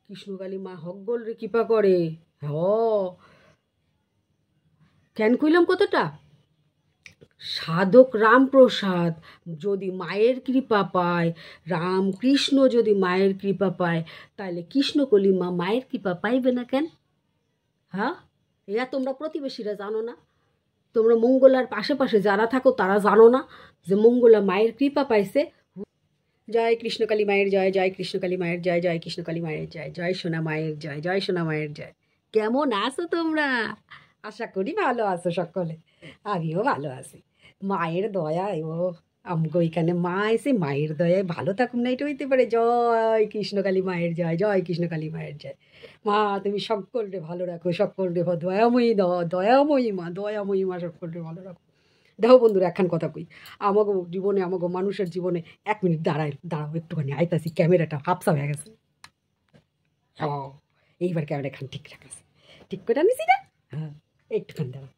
কৃষ্ণকালী মা হকগোল রে কৃপা করে। হ কেন কইলাম কতটা সাধক রামপ্রসাদ যদি মায়ের কৃপা পায়, রামকৃষ্ণ যদি মায়ের কৃপা পায়, তাহলে কৃষ্ণকলি মা মায়ের কৃপা পাইবে না কেন? হ্যাঁ, এরা তোমরা প্রতিবেশীরা জানো না? তোমরা মঙ্গলার পাশে যারা থাকো তারা জানো না যে মঙ্গলা মায়ের কৃপা পাইছে? জয় কৃষ্ণকালী মায়ের জয়, জয় কৃষ্ণকালী মায়ের জয়, জয় কৃষ্ণকালী মায়ের জয়, জয় সোনা মায়ের জয়, জয় সোনা মায়ের জয়। কেমন আছো তোমরা? আশা করি ভালো আছো সকলে। আমিও ভালো আছি, মায়ের দয়ায়। ও আমগো এখানে মা এসে মায়ের দয়ায় ভালো থাকুন না, এটা হইতে পারে? জয় কৃষ্ণকালী মায়ের জয়, জয় কৃষ্ণকালী মায়ের জয়। মা তুমি সকলকে ভালো রাখো, সকলকে দয়াময়ী দয়াময়ী মা, দয়াময়ী মা সকলকে ভালো রাখো। দেখো বন্ধুরা, একখান কথা কই, আমাগো জীবনে আমাগো মানুষের জীবনে 1 মিনিট দাঁড়াও একটুখানি আইতাছি, ক্যামেরাটা হাফসা হয়ে গেছে। এইবার ক্যামেরা খান ঠিক রাখাছে, ঠিক করে আনিছি না? হ্যাঁ, একটুখানি দাঁড়াও।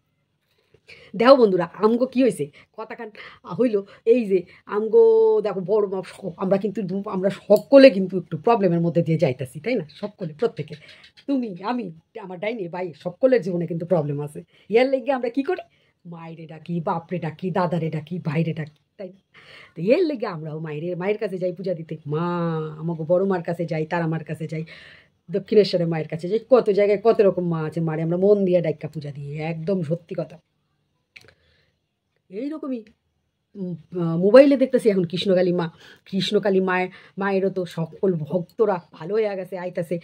দেখো বন্ধুরা, আমগো কি হয়েছে কথাখান হইল এই যে আমগো দেখো বড় আমরা সকলে কিন্তু একটু প্রবলেমের মধ্যে দিয়ে যাইতাছি, তাই না? সকলে, প্রত্যেকে, তুমি আমি আমার ডাইনি ভাই সকলের জীবনে কিন্তু প্রবলেম আছে। ইয়ার লেগে আমরা কি করি, মায়েরে ডাকি, বাপরে ডাকি, দাদারে ডাকি, ভাইরে ডাকি, তাই না? তো এর লেগে আমরাও মায়ের কাছে যাই পূজা দিতে। মা আমাকে বড় মার কাছে যাই, তারা মার কাছে যাই, দক্ষিণেশ্বরের মায়ের কাছে যাই, কত জায়গায় কত রকম মা আছে, মারে আমরা মন দিয়ে ডাক্কা পূজা দিই, একদম সত্যি কথা। এইরকমই মোবাইলে দেখতেছি এখন কৃষ্ণকালী মায়েরও তো সকল ভক্তরা ভালো হয়ে গেছে, আইতাছে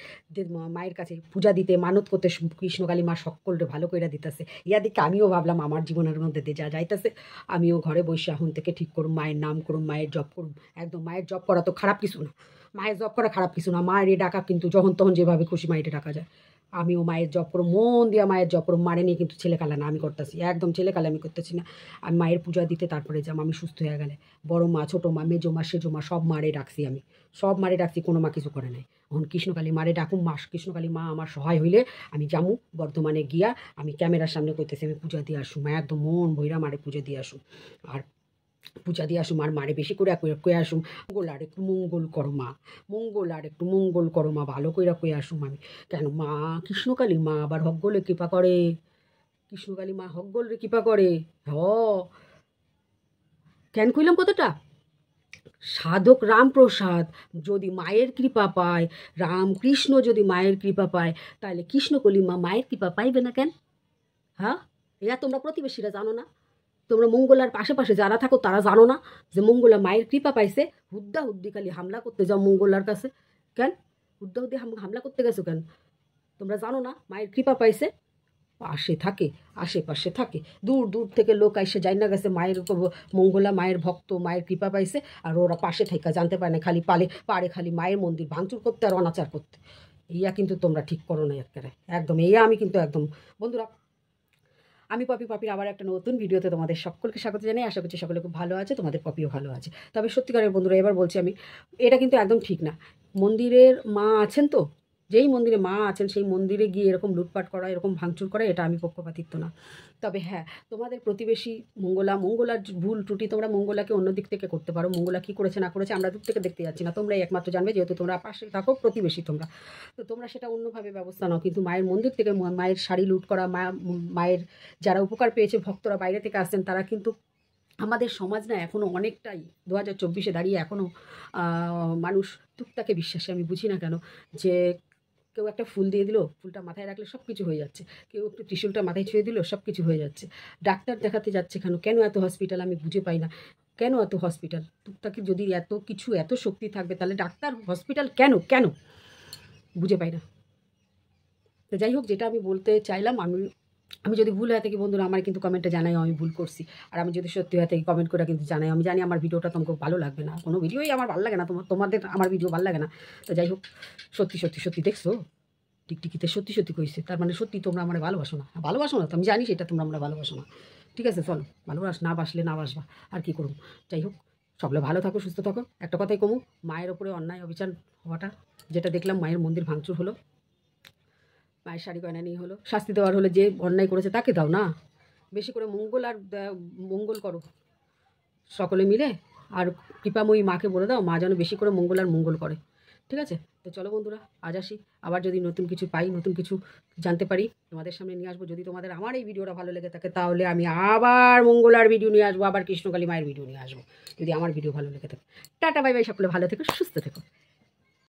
মায়ের কাছে পূজা দিতে, মানত করতে। কৃষ্ণকালী মা সকলকে ভালো করে দিতেছে। ইয়া দিকে আমিও ভাবলাম আমার জীবনের মধ্যে দিয়ে যা যাইতেছে আমিও ঘরে বসে এখন থেকে ঠিক করুম, মায়ের নাম করুম, মায়ের জপ করুম। একদম মায়ের জপ করা তো খারাপ কিছু না, মায়ের জপ করা খারাপ কিছু না। মায়ের ডাকা কিন্তু যখন তখন যেভাবে খুশি মায়ের ডাকা যায়। আমিও মায়ের জপ করো, মন দিয়া মায়ের জপ করো। মারে নিয়ে কিন্তু ছেলেকালা না আমি করতেছি, একদম ছেলেকালা আমি করতেছি না। আমি মায়ের পূজা দিতে তারপরে যাম, আমি সুস্থ হয়ে গেলে। বড় মা, ছোটো মা, মেজো মা, সেজো মা সব মারে ডাকছি, আমি সব মারে ডাকছি, কোনো মা কিছু করে নাই। এখন কৃষ্ণকালী মারে ডাকুম, কৃষ্ণকালী মা আমার সহায় হইলে আমি যামু বর্ধমানে গিয়া আমি ক্যামেরার সামনে করতেছি আমি পূজা দিয়ে আসুম, একদম মন ভৈরা মারে পূজা দিয়ে আসুম। আর পূজা দিয়ে আসুম, আর মারে বেশি করে কয়ে আসুম, মঙ্গল আর একটু মঙ্গল করো মা, মঙ্গল আর একটু মঙ্গল করো মা, ভালো করে কয়ে আসুম আমি। কেন মা কৃষ্ণকালী মা আবার হকগোলে কৃপা করে, কৃষ্ণকালী মা হকগোল রে কৃপা করে। কেন কইলাম কতটা সাধক রামপ্রসাদ যদি মায়ের কৃপা পায়, রামকৃষ্ণ যদি মায়ের কৃপা পায়, তাহলে কৃষ্ণকলি মা মায়ের কৃপা পাইবে না কেন? হ্যাঁ, এরা তোমরা প্রতিবেশীরা জানো না? তোমরা মঙ্গলার পাশে যারা থাকো তারা জানো না যে মঙ্গলা মায়ের কৃপা পাইছে? হুদ্দি খালি হামলা করতে যাও মঙ্গলার কাছে কেন? হুদ্দি হামলা করতে গেছো কেন? তোমরা জানো না মায়ের কৃপা পাইছে? আশেপাশে থাকে, দূর দূর থেকে লোক এসে যাই না গেছে মায়ের মঙ্গলা মায়ের ভক্ত, মায়ের কৃপা পাইছে, আর ওরা পাশে থাকা জানতে পারে না, খালি পারে খালি মায়ের মন্দির ভাঙচুর করতে আর অনাচার করতে। ইয়া কিন্তু তোমরা ঠিক করো না একেবারে, একদম। ইয়া আমি কিন্তু একদম। বন্ধুরা, আমি পাপির আবার একটা নতুন ভিডিওতে তোমাদের সকলকে স্বাগত জানাই। আশা করছি সকলে খুব ভালো আছে, তোমাদের পপিও ভালো আছে। তবে সত্যিকারের বন্ধুরা, এবার বলছি আমি, এটা কিন্তু একদম ঠিক না। মন্দিরের মা আছেন তো, যেই মন্দিরে মা আছেন সেই মন্দিরে গিয়ে এরকম লুটপাট করা, এরকম ভাঙচুর করা, এটা আমি পক্ষপাতিত্ব না। তবে হ্যাঁ, তোমাদের প্রতিবেশী মঙ্গলার ভুল ত্রুটি তোমরা মঙ্গলাকে অন্য দিক থেকে করতে পারো। মঙ্গলা কী করেছে না করেছে আমরা দূর থেকে দেখতে যাচ্ছি না, তোমরাই একমাত্র জানবে, যেহেতু তোমরা পাশে থাকো, প্রতিবেশী তোমরা। তো তোমরা সেটা অন্যভাবে ব্যবস্থা নাও, কিন্তু মায়ের মন্দির থেকে মায়ের শাড়ি লুট করা, মায়ের যারা উপকার পেয়েছে ভক্তরা বাইরে থেকে আসছেন, তারা কিন্তু আমাদের সমাজ না এখনও অনেকটাই 2024-এ দাঁড়িয়ে এখনও মানুষ টুকটাকে বিশ্বাসে। আমি বুঝি না কেন যে কেউ একটা ফুল দিয়ে দিল, ফুলটা মাথায় রাখলে সব কিছু হয়ে যাচ্ছে, কেউ একটু ত্রিশূলটা মাথায় ছুঁয়ে দিল, সব কিছু হয়ে যাচ্ছে। ডাক্তার দেখাতে যাচ্ছে কেন এত হসপিটাল, আমি বুঝে পাই না কেন এত হসপিটাল। টুকটাকে যদি এত কিছু এত শক্তি থাকবে তাহলে ডাক্তার হসপিটাল কেন বুঝে পাই না। তো যাই হোক, যেটা আমি বলতে চাইলাম, আমি যদি ভুল হয়ে থাকি বন্ধুরা আমার কিন্তু কমেন্টে জানাই আমি ভুল করছি, আর আমি যদি সত্যি হয়ে থাকি কমেন্ট করে কিন্তু জানাই। আমি জানি আমার ভিডিওটা তোমাকে ভালো লাগবে না, কোনো ভিডিওই আমার ভালো লাগে না, তোমাদের আমার ভিডিও ভালো লাগে না। তো যাই হোক, সত্যি দেখছো টিকটিকিতে সত্যি কইছে, তার মানে সত্যি তোমরা আমার ভালোবাসো না তো আমি জানি সেটা, তোমরা আমরা ভালোবাসো না। ঠিক আছে, চলো, না বাসবা আর কি করুন। যাই হোক, সকলে ভালো থাকো, সুস্থ থাকো। একটা কথাই কমু, মায়ের ওপরে অন্যায় অবিচার হওয়াটা, যেটা দেখলাম মায়ের মন্দির ভাঙচুর হলো, মায়ের শাড়ি গয়না নিয়ে হলো, শাস্তি দেওয়ার হলে যে অন্যায় করেছে তাকে দাও না, বেশি করে মঙ্গল করো সকলে মিলে। আর কৃপাময়ী মাকে বলে দাও মা যেন বেশি করে মঙ্গল করে। ঠিক আছে? তো চলো বন্ধুরা, আজ আসি। আবার যদি নতুন কিছু পাই, নতুন কিছু জানতে পারি, তোমাদের সামনে নিয়ে আসবো। যদি তোমাদের আমার এই ভিডিওটা ভালো লেগে থাকে, তাহলে আমি আবার মঙ্গলার ভিডিও নিয়ে আসবো, আবার কৃষ্ণকালী মায়ের ভিডিও নিয়ে আসবো, যদি আমার ভিডিও ভালো লেগে থাকে। টাটা বাই বাই, সকলে ভালো থেকো, সুস্থ থেকো।